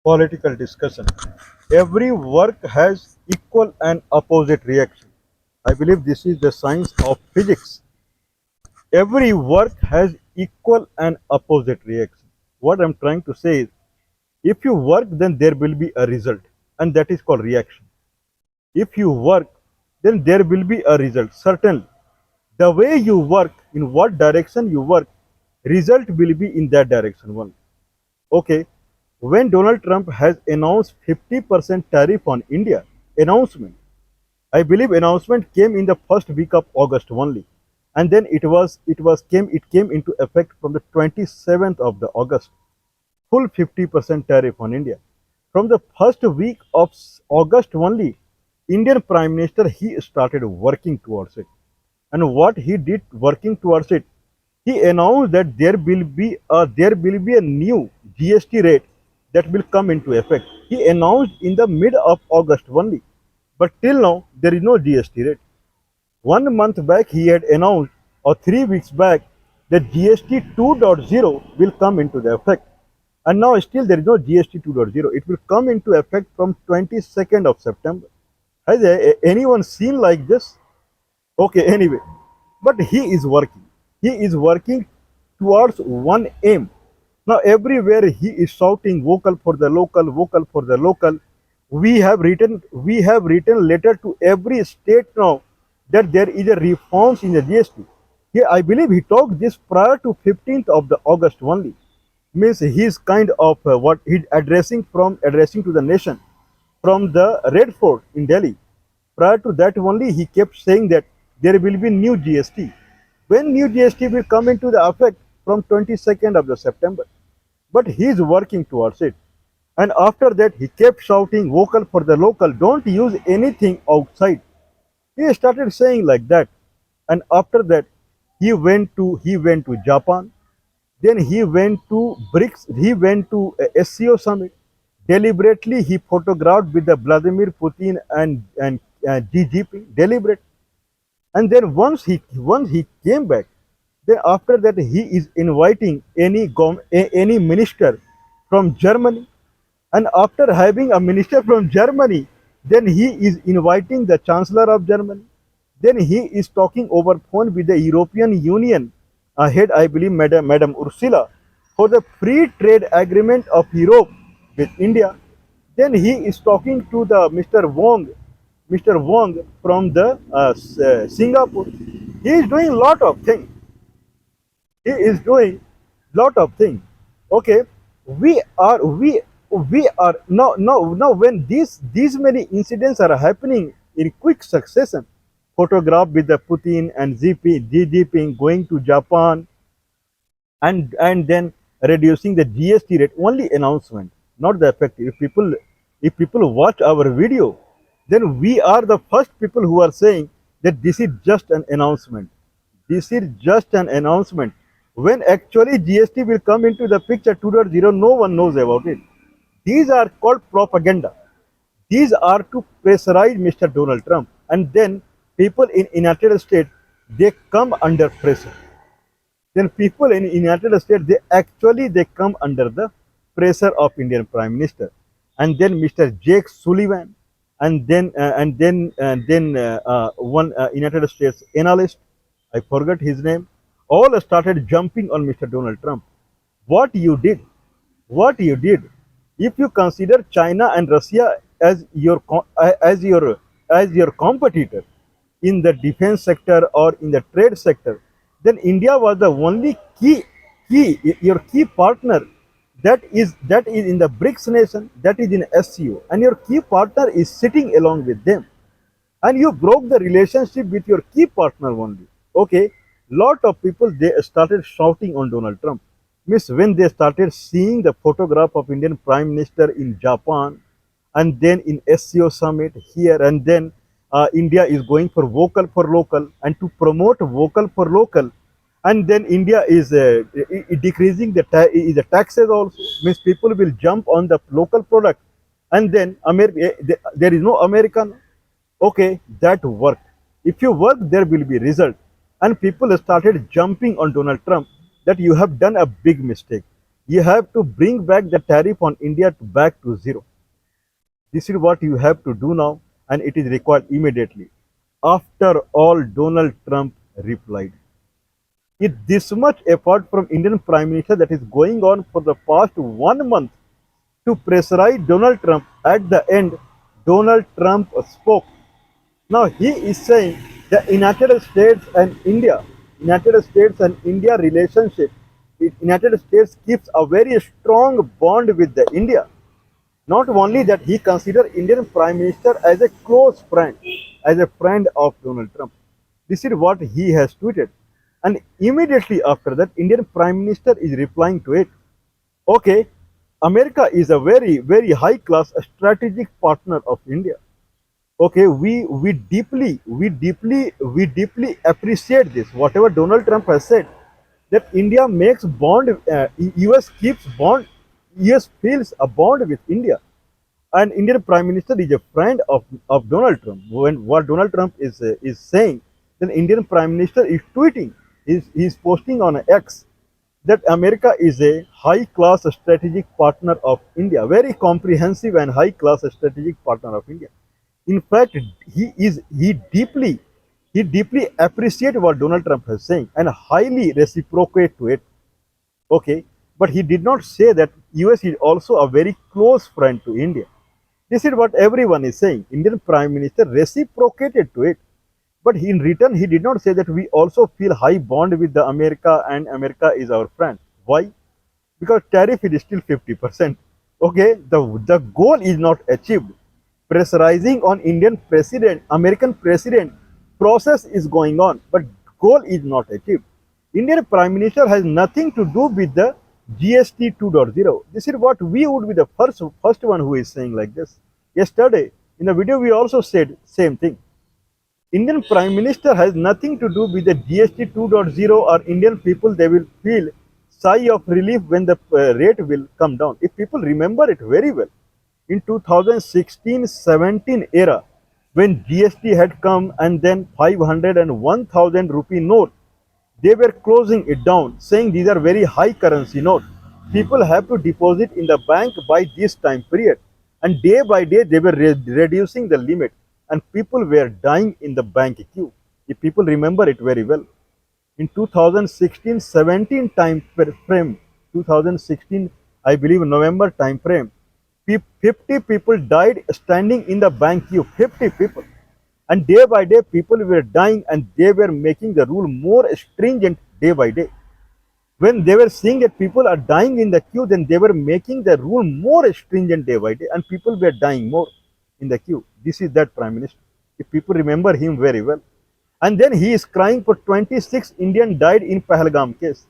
political discussion. Every work has equal and opposite reaction. I believe this is the science of physics. Every work has equal and opposite reaction. What I'm trying to say is, if you work, then there will be a result, and that is called reaction. If you work, then there will be a result. Certainly, the way you work, in what direction you work, result will be in that direction only. Okay, when Donald Trump has announced 50% tariff on India, announcement, I believe announcement came in the first week of August only, and then it came into effect from the 27th of the August. Full 50% tariff on India. From the first week of August only, Indian Prime Minister he started working towards it. And what he did working towards it, he announced that there will be a new GST rate that will come into effect. He announced in the mid of August only, but till now there is no GST rate. 1 month back he had announced, or 3 weeks back, that GST 2.0 will come into the effect. And now still there is no GST 2.0. It will come into effect from 22nd of September. Has anyone seen like this? Okay, anyway, but he is working. He is working towards one aim. Now everywhere he is shouting vocal for the local, vocal for the local. We have written letter to every state now that there is a reforms in the GST. He, I believe he talked this prior to 15th of the August only. Means he is kind of what he's addressing to the nation from the Red Fort in Delhi. Prior to that only, he kept saying that there will be new GST. When new GST will come into the effect from 22nd of the September. But he is working towards it. And after that, he kept shouting vocal for the local. Don't use anything outside. He started saying like that. And after that, he went to Japan. Then he went to BRICS. He went to SCO summit. Deliberately, he photographed with the Vladimir Putin and Xi Jinping. Deliberate. And then once he came back, then after that he is inviting any minister from Germany. And after having a minister from Germany, then he is inviting the Chancellor of Germany. Then he is talking over phone with the European Union head, I believe, Madam Ursula, for the free trade agreement of Europe with India. Then he is talking to the Mr. Wong from the Singapore. He is doing lot of things. He is doing lot of things. Okay, we are now when these many incidents are happening in quick succession. Photograph with the Putin and Xi Jinping going to Japan, and then reducing the GST rate. Only announcement, not the effect. If people watch our video, then we are the first people who are saying that this is just an announcement. This is just an announcement. When actually GST will come into the picture 2.0, no one knows about it. These are called propaganda. These are to pressurize Mr. Donald Trump. And then people in United States, they come under pressure. Then people in United States, they come under the pressure of Indian Prime Minister. And then Mr. Jake Sullivan, and then one United States analyst, I forgot his name, all started jumping on Mr. Donald Trump. What you did, what you did, if you consider China and Russia as your competitor in the defense sector or in the trade sector, then India was the only your key partner that is in the BRICS nation, that is in SCO, and your key partner is sitting along with them, and you broke the relationship with your key partner only. Okay, lot of people, they started shouting on Donald Trump. Miss, when they started seeing the photograph of Indian Prime Minister in Japan, and then in SCO summit here, and then India is going for vocal for local, and to promote vocal for local, and then India is decreasing the taxes also. Means people will jump on the local product, and then there is no American. Okay, that worked. If you work, there will be result. And people started jumping on Donald Trump that you have done a big mistake. You have to bring back the tariff on India to back to zero. This is what you have to do now, and it is required immediately. After all, Donald Trump replied. With this much effort from Indian Prime Minister that is going on for the past 1 month to pressurize Donald Trump, at the end, Donald Trump spoke. Now he is saying the United States and India relationship, United States keeps a very strong bond with the India. Not only that, he considered Indian Prime Minister as a close friend, as a friend of Donald Trump. This is what he has tweeted. And immediately after that, Indian Prime Minister is replying to it. Okay, America is a very, very high class strategic partner of India. Okay, we deeply appreciate this. Whatever Donald Trump has said, that India makes bond, US keeps bond, US feels a bond with India, and Indian Prime Minister is a friend of Donald Trump. When what Donald Trump is saying, then Indian Prime Minister is tweeting, is posting on X that America is a high class strategic partner of India, very comprehensive and high class strategic partner of India. In fact, he deeply appreciate what Donald Trump is saying and highly reciprocate to it. Okay, but he did not say that US is also a very close friend to India. This is what everyone is saying. Indian Prime Minister reciprocated to it. But in return, he did not say that we also feel high bond with the America and America is our friend. Why? Because tariff is still 50%. Okay, the goal is not achieved. Pressurizing on American president process is going on, but goal is not achieved. Indian Prime Minister has nothing to do with the GST 2.0. This is what we would be the first one who is saying like this. Yesterday, in the video, we also said same thing. Indian Prime Minister has nothing to do with the GST 2.0 or Indian people, they will feel sigh of relief when the rate will come down. If people remember it very well, in 2016-17 era, when GST had come and then 500 and 1000 rupee note, they were closing it down, saying these are very high currency note. People have to deposit in the bank by this time period. And day by day, they were reducing the limit. And people were dying in the bank queue. If people remember it very well. In 2016-17 time frame, 2016, I believe November time frame, 50 people died standing in the bank queue. 50 people. And day by day, people were dying and they were making the rule more stringent day by day. When they were seeing that people are dying in the queue, then they were making the rule more stringent day by day and people were dying more in the queue. This is that Prime Minister. If people remember him very well. And then he is crying for 26 Indian died in Pahalgam case.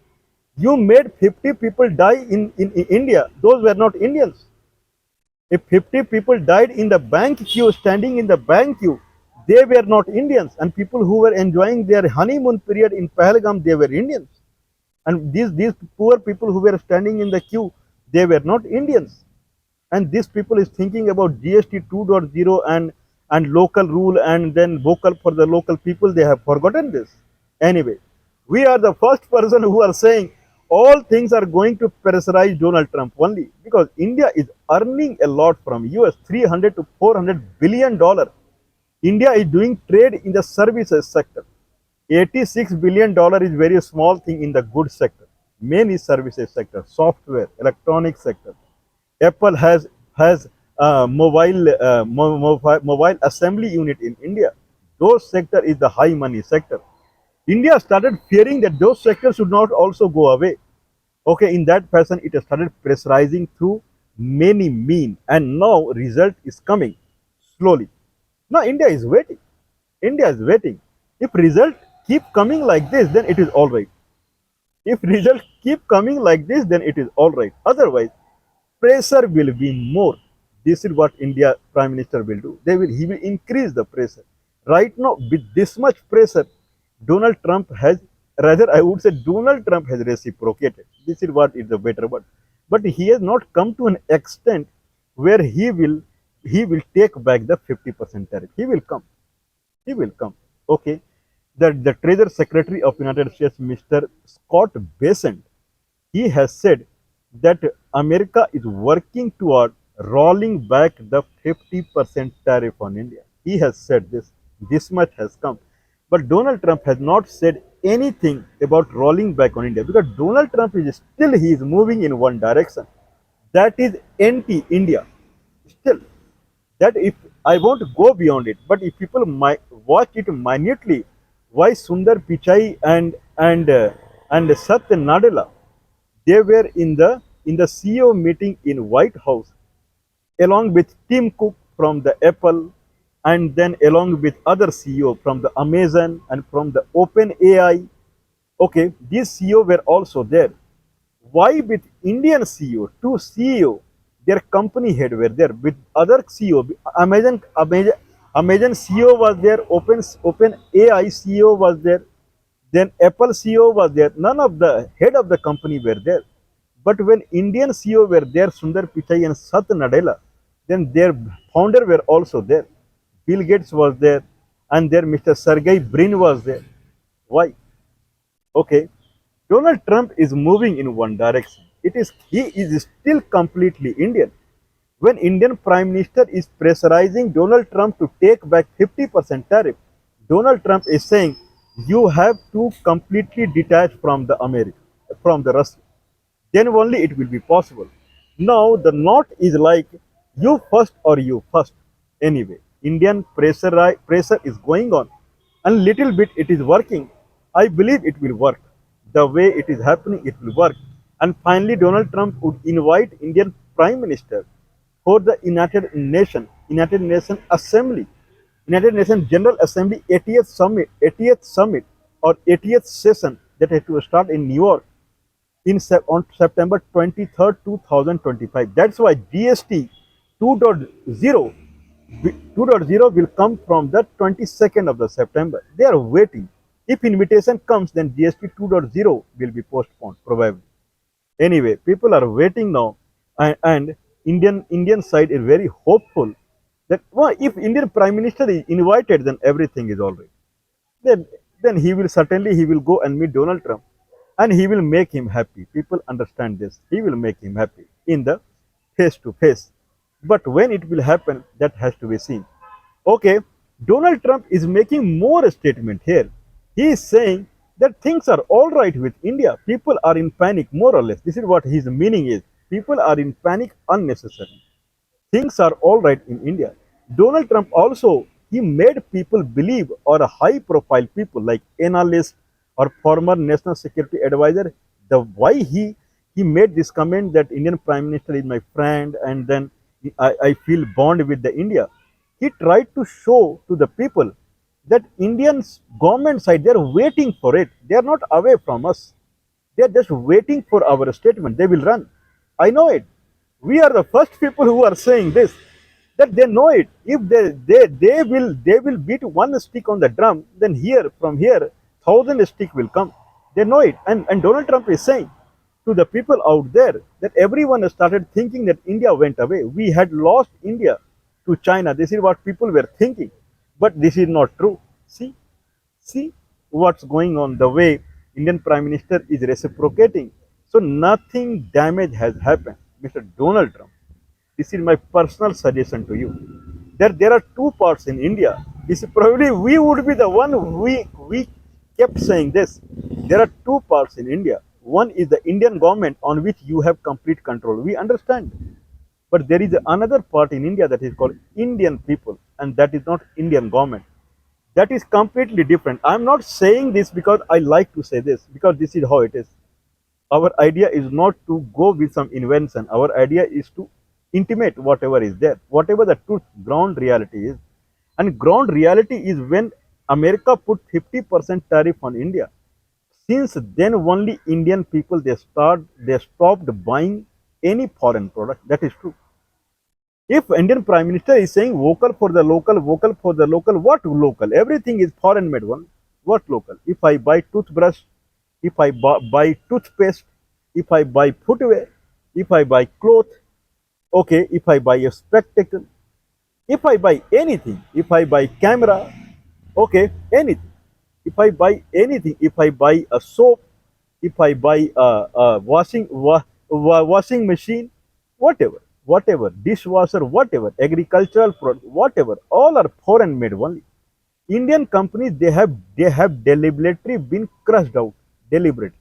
You made 50 people die in India. Those were not Indians. If 50 people died in the bank queue, standing in the bank queue, they were not Indians. And people who were enjoying their honeymoon period in Pahalgam, they were Indians. And these poor people who were standing in the queue, they were not Indians. And these people is thinking about GST 2.0 and local rule and then vocal for the local people. They have forgotten this. Anyway, we are the first person who are saying all things are going to pressurize Donald Trump only because India is earning a lot from US, 300 to 400 billion dollar. India is doing trade in the services sector. 86 billion dollar is very small thing in the goods sector. Main is services sector, software, electronic sector. Apple has mobile assembly unit in India. Those sector is the high money sector. India started fearing that those sectors should not also go away. Okay, in that fashion, it has started pressurizing through many mean, and now result is coming slowly. Now India is waiting. India is waiting. If result keep coming like this, then it is all right. If result keep coming like this, then it is all right. Otherwise, pressure will be more. This is what India Prime Minister will do. He will increase the pressure. Right now, with this much pressure, Donald Trump has, rather I would say Donald Trump has reciprocated. This is what is the better word. But he has not come to an extent where he will take back the 50% tariff. He will come. He will come. Okay. The Treasury Secretary of United States, Mr. Scott Bessent, he has said that America is working toward rolling back the 50% tariff on India. He has said this. This much has come. But Donald Trump has not said anything about rolling back on India because Donald Trump is still he is moving in one direction. That is anti-India. Still, that if I won't go beyond it, but if people might watch it minutely, why Sundar Pichai and Satya Nadella, they were in the CEO meeting in White House along with Tim Cook from the Apple, and then along with other CEO from the Amazon and from the Open AI. Okay, these CEO were also there. Why with Indian CEO, two CEO, their company head were there with other CEO, Amazon CEO was there, Open AI CEO was there, then Apple CEO was there. None of the head of the company were there. But when Indian CEO were there, Sundar Pichai and Sat Nadella, then their founder were also there. Bill Gates was there, and there Mr. Sergey Brin was there. Why? Okay, Donald Trump is moving in one direction. It is he is still completely Indian. When Indian Prime Minister is pressurizing Donald Trump to take back 50% tariff, Donald Trump is saying you have to completely detach from the America, from the Russia. Then only it will be possible. Now the knot is like you first or you first. Anyway, Indian pressure is going on, and little bit it is working. I believe it will work. The way it is happening, it will work. And finally, Donald Trump would invite Indian Prime Minister for the United Nations Assembly, United Nations General Assembly 80th Summit or 80th session that has to start in New York on September 23rd, 2025. That's why GST 2.0 2.0 will come from the 22nd of the September. They are waiting. If invitation comes, then GST 2.0 will be postponed probably. Anyway, people are waiting now, and Indian side is very hopeful that well, if Indian Prime Minister is invited, then everything is all right. Then then he will go and meet Donald Trump, and he will make him happy. People understand this. He will make him happy in the face to face. But when it will happen, that has to be seen. Okay, Donald Trump is making more a statement here. He is saying that things are all right with India. People are in panic, more or less. This is what his meaning is. People are in panic unnecessarily. Things are all right in India. Donald Trump also he made people believe, or a high profile people like analyst or former national security advisor, the why he made this comment that Indian Prime Minister is my friend, and then I feel bond with the India. He tried to show to the people that Indian government side they are waiting for it. They are not away from us. They are just waiting for our statement. They will run. I know it. We are the first people who are saying this. That they know it. If they will beat one stick on the drum, then here from here thousand stick will come. They know it. And Donald Trump is saying to the people out there that everyone has started thinking that India went away. We had lost India to China. This is what people were thinking. But this is not true. See what's going on, the way Indian Prime Minister is reciprocating. So nothing damage has happened. Mr. Donald Trump, this is my personal suggestion to you. There are two parts in India. This is probably we would be the one we kept saying this. There are two parts in India. One is the Indian government on which you have complete control. We understand. But there is another part in India that is called Indian people, and that is not Indian government. That is completely different. I'm not saying this because I like to say this, because this is how it is. Our idea is not to go with some invention. Our idea is to intimate whatever is there, whatever the truth, ground reality is. And ground reality is when America put 50% tariff on India. Since then only Indian people they stopped buying any foreign product. That is true. If Indian Prime Minister is saying vocal for the local, what local? Everything is foreign made one. What local? If I buy toothbrush, if I buy toothpaste, if I buy footwear, if I buy cloth, okay, if I buy a spectacle, if I buy anything, if I buy camera, okay, anything. If I buy anything, if I buy a soap, if I buy a washing machine, whatever, dishwasher, whatever, agricultural product, whatever, all are foreign made only. Indian companies they have deliberately been crushed out, deliberately,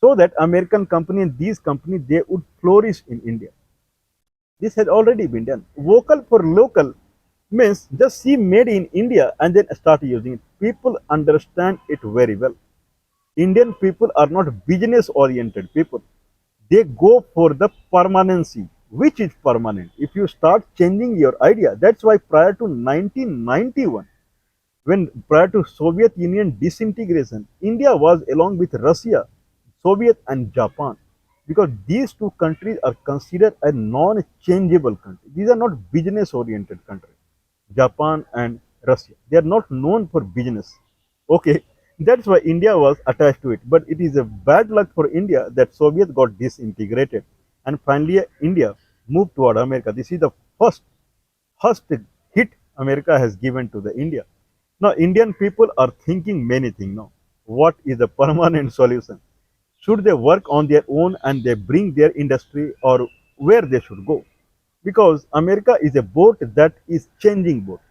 so that American companies, these companies, they would flourish in India. This has already been done. Vocal for local means just see made in India and then start using it. People understand it very well. Indian people are not business oriented people. They go for the permanency, which is permanent. If you start changing your idea, that's why prior to 1991, when prior to Soviet Union disintegration, India was along with Russia, Soviet and Japan, because these two countries are considered a non-changeable country. These are not business-oriented countries. Japan and Russia, they are not known for business. Okay, that's why India was attached to it. But it is a bad luck for India that Soviet got disintegrated, and finally India moved toward America. This is the first hit America has given to the India. Now, Indian people are thinking many things now. What is the permanent solution? Should they work on their own and they bring their industry, or where they should go? Because America is a boat that is changing boat.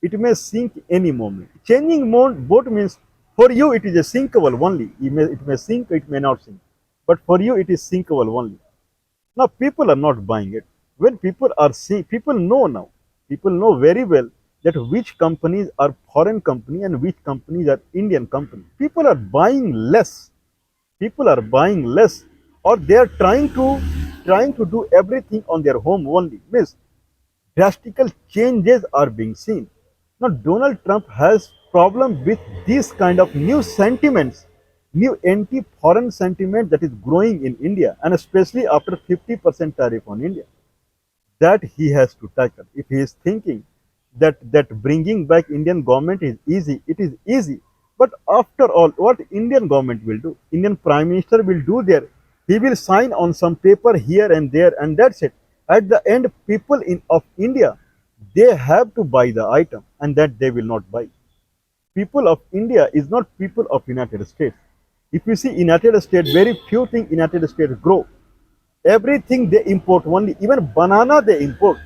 It may sink any moment. Changing boat means for you it is a sinkable only. It may sink, it may not sink. But for you it is sinkable only. Now people are not buying it. When people are seeing, people know now. People know very well that which companies are foreign company and which companies are Indian company. People are buying less. People are buying less, or they are trying to do everything on their home only. Means drastical changes are being seen. Now Donald Trump has problem with these kind of new sentiments, new anti-foreign sentiment that is growing in India, and especially after 50% tariff on India, that he has to tackle. If he is thinking that bringing back Indian government is easy, it is easy. But after all, what Indian government will do? Indian Prime Minister will do there. He will sign on some paper here and there, and that's it. At the end, people of India, they have to buy the item, and that they will not buy. People of India is not people of United States. If you see United States, very few things United States grow. Everything they import only, even banana they import.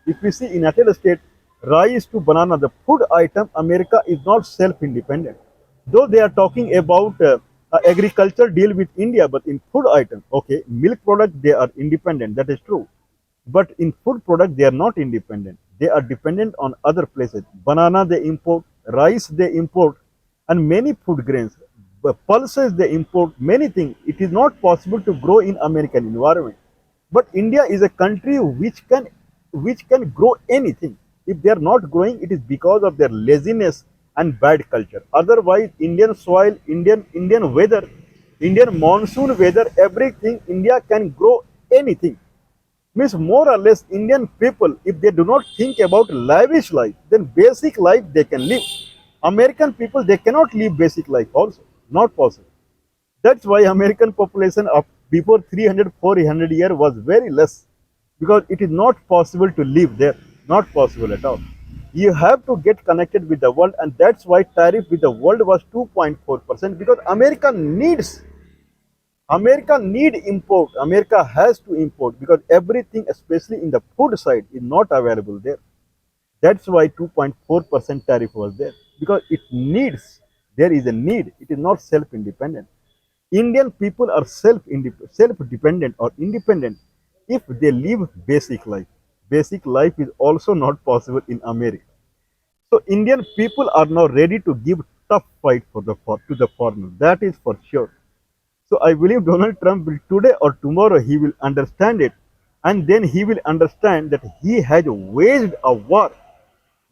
If we see United States, rice to banana, the food item, America is not self-independent. Though they are talking about agriculture deal with India, but in food item, okay, milk product they are independent, that is true. But in food product they are not independent. They are dependent on other places. Banana they import, rice they import, and many food grains, pulses they import, many things. It is not possible to grow in American environment. But India is a country which can grow anything. If they are not growing, it is because of their laziness and bad culture. Otherwise, Indian soil, Indian weather, Indian monsoon weather, everything, India can grow anything. Means more or less Indian people, if they do not think about lavish life, then basic life they can live. American people, they cannot live basic life also. Not possible. That's why American population of before 300, 400 years was very less, because it is not possible to live there. Not possible at all. You have to get connected with the world, and that's why tariff with the world was 2.4%, because America need import. America has to import because everything, especially in the food side, is not available there. That's why 2.4% tariff was there, because it needs. There is a need. It is not self-independent. Indian people are self-dependent or independent if they live basic life. Basic life is also not possible in America. So Indian people are now ready to give tough fight to the foreigner. That is for sure. So I believe Donald Trump will today or tomorrow he will understand it, and then he will understand that he has waged a war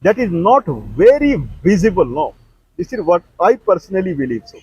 that is not very visible now. This is what I personally believe so.